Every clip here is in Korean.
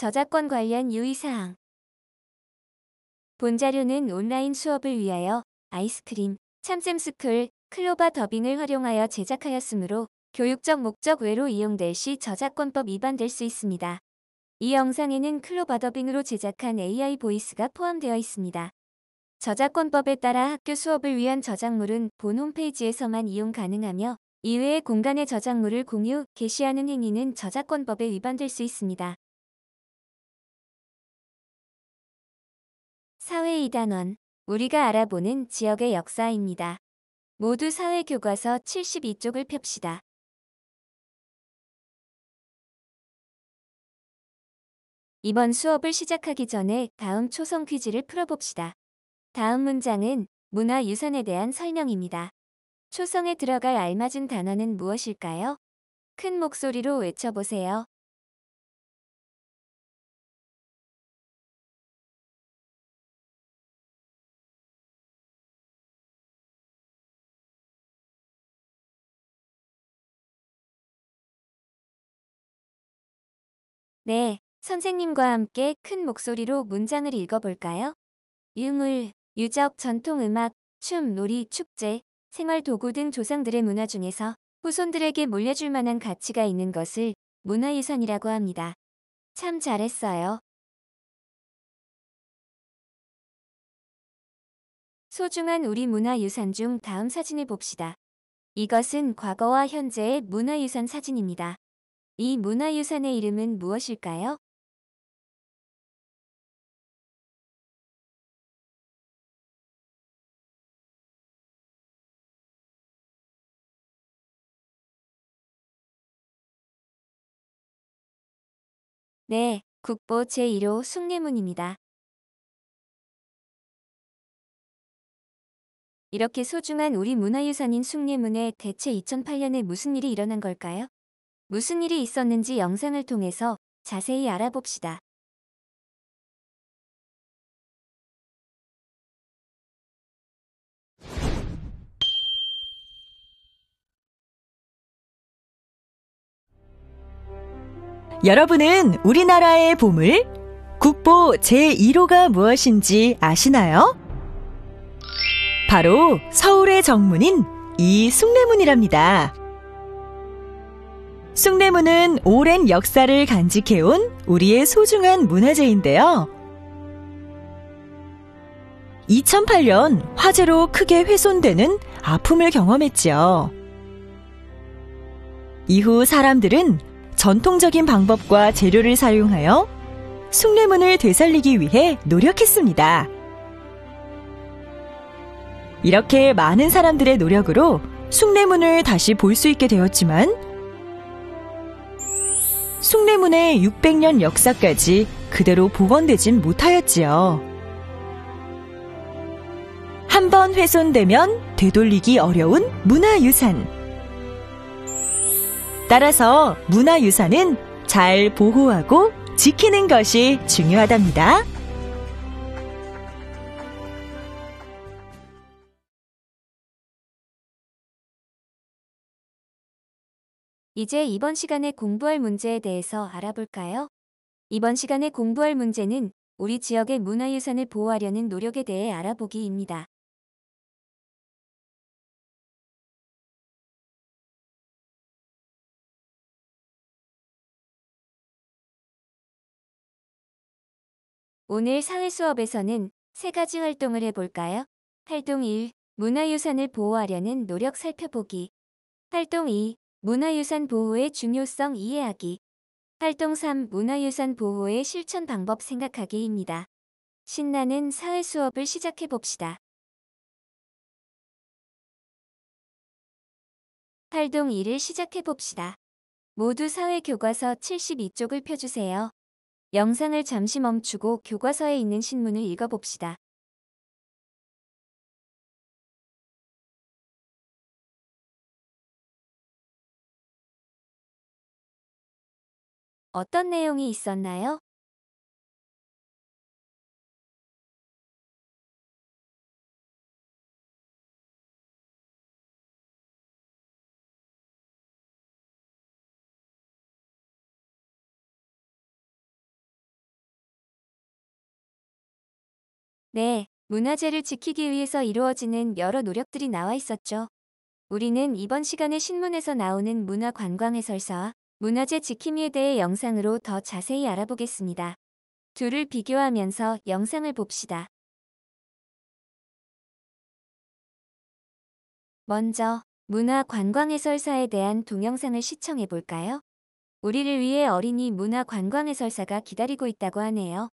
저작권 관련 유의사항. 본자료는 온라인 수업을 위하여 아이스크림, 참샘스쿨, 클로바 더빙을 활용하여 제작하였으므로 교육적 목적 외로 이용될 시 저작권법 위반될 수 있습니다. 이 영상에는 클로바 더빙으로 제작한 AI 보이스가 포함되어 있습니다. 저작권법에 따라 학교 수업을 위한 저작물은 본 홈페이지에서만 이용 가능하며 이외의 공간의 저작물을 공유, 게시하는 행위는 저작권법에 위반될 수 있습니다. 사회 2단원, 우리가 알아보는 지역의 역사입니다. 모두 사회교과서 72쪽을 펴시다. 이번 수업을 시작하기 전에 다음 초성 퀴즈를 풀어봅시다. 다음 문장은 문화유산에 대한 설명입니다. 초성에 들어갈 알맞은 단어는 무엇일까요? 큰 목소리로 외쳐보세요. 네, 선생님과 함께 큰 목소리로 문장을 읽어볼까요? 유물, 유적, 전통음악, 춤, 놀이, 축제, 생활도구 등 조상들의 문화 중에서 후손들에게 물려줄 만한 가치가 있는 것을 문화유산이라고 합니다. 참 잘했어요. 소중한 우리 문화유산 중 다음 사진을 봅시다. 이것은 과거와 현재의 문화유산 사진입니다. 이 문화유산의 이름은 무엇일까요? 네, 국보 제1호 숭례문입니다. 이렇게 소중한 우리 문화유산인 숭례문에 대체 2008년에 무슨 일이 일어난 걸까요? 무슨 일이 있었는지 영상을 통해서 자세히 알아봅시다. 여러분은 우리나라의 보물, 국보 제1호가 무엇인지 아시나요? 바로 서울의 정문인 이 숭례문이랍니다. 숭례문은 오랜 역사를 간직해온 우리의 소중한 문화재인데요. 2008년 화재로 크게 훼손되는 아픔을 경험했지요. 이후 사람들은 전통적인 방법과 재료를 사용하여 숭례문을 되살리기 위해 노력했습니다. 이렇게 많은 사람들의 노력으로 숭례문을 다시 볼 수 있게 되었지만 숭례문의 600년 역사까지 그대로 복원되진 못하였지요. 한번 훼손되면 되돌리기 어려운 문화유산. 따라서 문화유산은 잘 보호하고 지키는 것이 중요하답니다. 이제 이번 시간에 공부할 문제에 대해서 알아볼까요? 이번 시간에 공부할 문제는 우리 지역의 문화유산을 보호하려는 노력에 대해 알아보기입니다. 오늘 사회 수업에서는 세 가지 활동을 해볼까요? 활동 1. 문화유산을 보호하려는 노력 살펴보기. 활동 2. 문화유산 보호의 중요성 이해하기. 활동 3. 문화유산 보호의 실천 방법 생각하기입니다. 신나는 사회 수업을 시작해봅시다. 활동 2를 시작해봅시다. 모두 사회교과서 72쪽을 펴주세요. 영상을 잠시 멈추고 교과서에 있는 신문을 읽어봅시다. 어떤 내용이 있었나요? 네, 문화재를 지키기 위해서 이루어지는 여러 노력들이 나와 있었죠. 우리는 이번 시간에 신문에서 나오는 문화관광해설사와 문화재 지킴이에 대해 영상으로 더 자세히 알아보겠습니다. 둘을 비교하면서 영상을 봅시다. 먼저 문화관광해설사에 대한 동영상을 시청해 볼까요? 우리를 위해 어린이 문화관광해설사가 기다리고 있다고 하네요.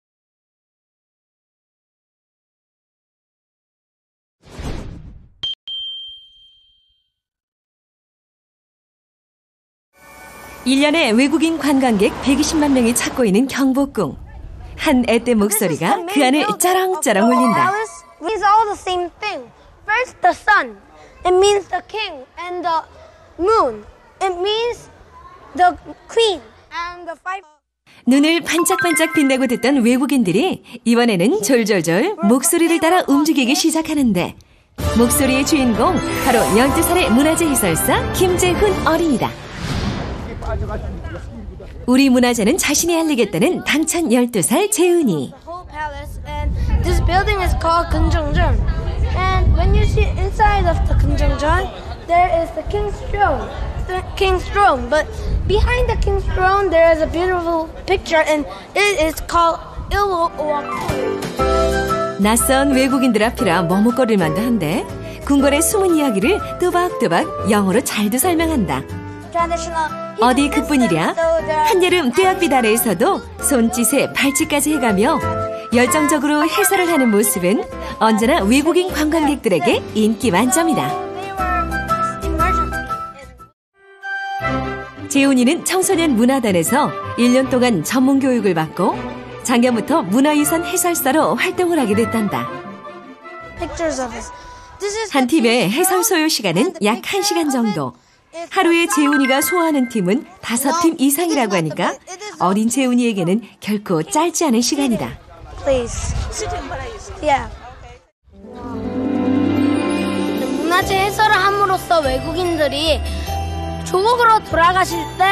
일 년에 외국인 관광객 120만 명이 찾고 있는 경복궁. 한 앳된 목소리가 그 안을 쩌렁쩌렁 울린다. It's all the same thing. First the sun. It means the king. And the moon. It means the queen. And the five. 눈을 반짝반짝 빛내고 듣던 외국인들이 이번에는 졸졸졸 목소리를 따라 움직이기 시작하는데 목소리의 주인공 바로 12살의 문화재 해설사 김재훈 어린이다. 우리 문화재는 자신이 알리겠다는 당찬 12살 재훈이. The whole palace. And this building is called Kunjeongjeon. And when you see inside of the Kunjeongjeon, there is the king's throne. The king's throne. But behind the king's throne, there is a beautiful picture, and it is called Ilwok. 낯선 외국인들 앞이라 머뭇거릴 만도 한데 궁궐의 숨은 이야기를 또박또박 영어로 잘도 설명한다. 어디 그뿐이랴. 한여름 떼약빛 아래에서도 손짓에 발짓까지 해가며 열정적으로 해설을 하는 모습은 언제나 외국인 관광객들에게 인기 만점이다. 재훈이는 청소년 문화단에서 1년 동안 전문 교육을 받고 작년부터 문화유산 해설사로 활동을 하게 됐단다. 한 팀의 해설 소요 시간은 약 1시간 정도. 하루에 재훈이가 소화하는 팀은 5팀 이상이라고 하니까 어린 재훈이에게는 결코 짧지 않은 시간이다. 문화재 해설을 함으로써 외국인들이 조국으로 돌아가실 때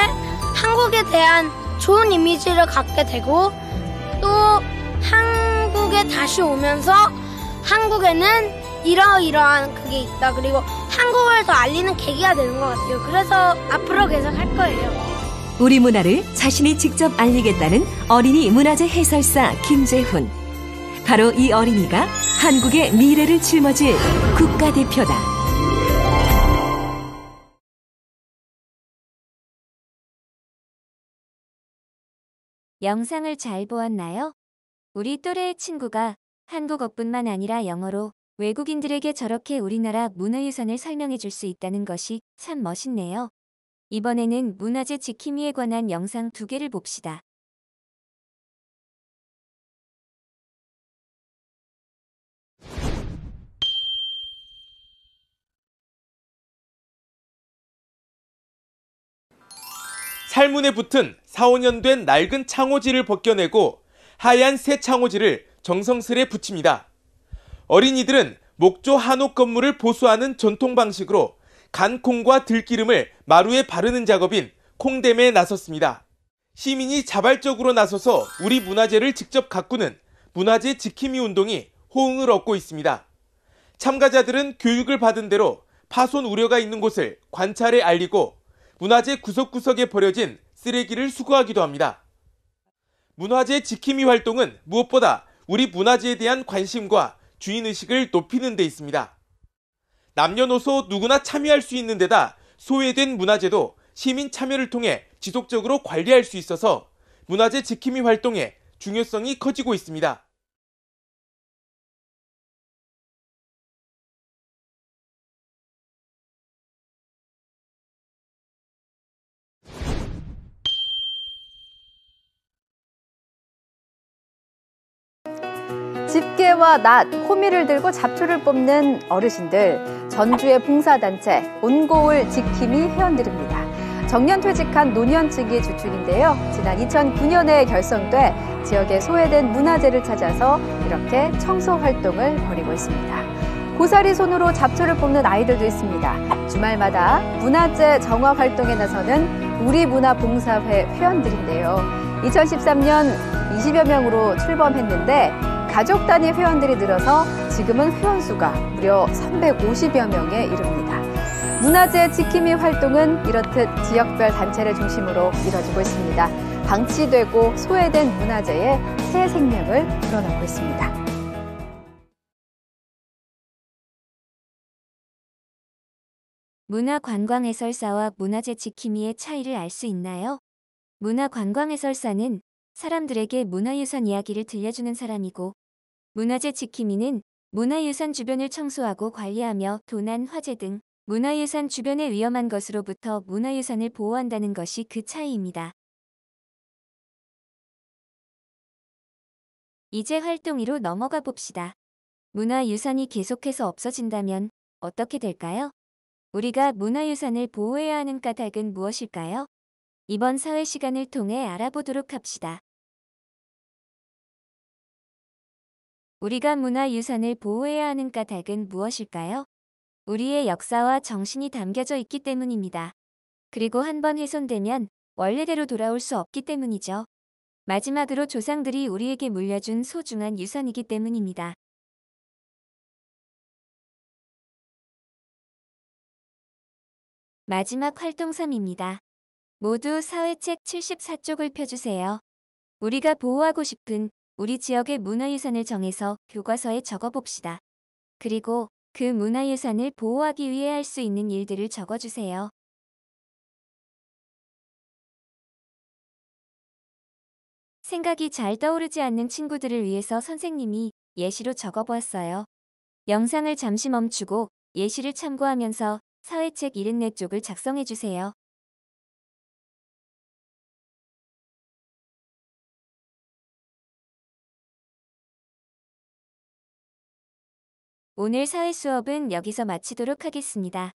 한국에 대한 좋은 이미지를 갖게 되고 또 한국에 다시 오면서 한국에는 이러이러한 그게 있다. 그리고 한국을 더 알리는 계기가 되는 것 같아요. 그래서 앞으로 계속 할 거예요. 우리 문화를 자신이 직접 알리겠다는 어린이 문화재 해설사 김재훈. 바로 이 어린이가 한국의 미래를 짊어질 국가대표다. 영상을 잘 보았나요? 우리 또래의 친구가 한국어뿐만 아니라 영어로 외국인들에게 저렇게 우리나라 문화유산을 설명해 줄 수 있다는 것이 참 멋있네요. 이번에는 문화재 지킴이에 관한 영상 2개를 봅시다. 살문에 붙은 4, 5년 된 낡은 창호지를 벗겨내고 하얀 새 창호지를 정성스레 붙입니다. 어린이들은 목조 한옥 건물을 보수하는 전통 방식으로 간 콩과 들기름을 마루에 바르는 작업인 콩댐에 나섰습니다. 시민이 자발적으로 나서서 우리 문화재를 직접 가꾸는 문화재 지킴이 운동이 호응을 얻고 있습니다. 참가자들은 교육을 받은 대로 파손 우려가 있는 곳을 관찰해 알리고 문화재 구석구석에 버려진 쓰레기를 수거하기도 합니다. 문화재 지킴이 활동은 무엇보다 우리 문화재에 대한 관심과 주인의식을 높이는 데 있습니다. 남녀노소 누구나 참여할 수 있는 데다 소외된 문화재도 시민 참여를 통해 지속적으로 관리할 수 있어서 문화재 지킴이 활동의 중요성이 커지고 있습니다. 집게와 낫, 호미를 들고 잡초를 뽑는 어르신들, 전주의 봉사단체 온고을 지킴이 회원들입니다. 정년퇴직한 노년 측이 주축인데요. 지난 2009년에 결성돼 지역의 소외된 문화재를 찾아서 이렇게 청소 활동을 벌이고 있습니다. 고사리 손으로 잡초를 뽑는 아이들도 있습니다. 주말마다 문화재 정화 활동에 나서는 우리문화봉사회 회원들인데요. 2013년 20여 명으로 출범했는데 가족 단위 회원들이 늘어서 지금은 회원 수가 무려 350여 명에 이릅니다. 문화재 지킴이 활동은 이렇듯 지역별 단체를 중심으로 이뤄지고 있습니다. 방치되고 소외된 문화재에 새 생명을 불어넣고 있습니다. 문화관광해설사와 문화재 지킴이의 차이를 알 수 있나요? 문화관광해설사는 사람들에게 문화유산 이야기를 들려주는 사람이고, 문화재 지킴이는 문화유산 주변을 청소하고 관리하며 도난, 화재 등 문화유산 주변의 위험한 것으로부터 문화유산을 보호한다는 것이 그 차이입니다. 이제 활동 2로 넘어가 봅시다. 문화유산이 계속해서 없어진다면 어떻게 될까요? 우리가 문화유산을 보호해야 하는 까닭은 무엇일까요? 이번 사회 시간을 통해 알아보도록 합시다. 우리가 문화유산을 보호해야 하는 까닭은 무엇일까요? 우리의 역사와 정신이 담겨져 있기 때문입니다. 그리고 한번 훼손되면 원래대로 돌아올 수 없기 때문이죠. 마지막으로 조상들이 우리에게 물려준 소중한 유산이기 때문입니다. 마지막 활동 3입니다. 모두 사회책 74쪽을 펴주세요. 우리가 보호하고 싶은 우리 지역의 문화유산을 정해서 교과서에 적어봅시다. 그리고 그 문화유산을 보호하기 위해 할 수 있는 일들을 적어주세요. 생각이 잘 떠오르지 않는 친구들을 위해서 선생님이 예시로 적어보았어요. 영상을 잠시 멈추고 예시를 참고하면서 사회책 74쪽을 작성해주세요. 오늘 사회 수업은 여기서 마치도록 하겠습니다.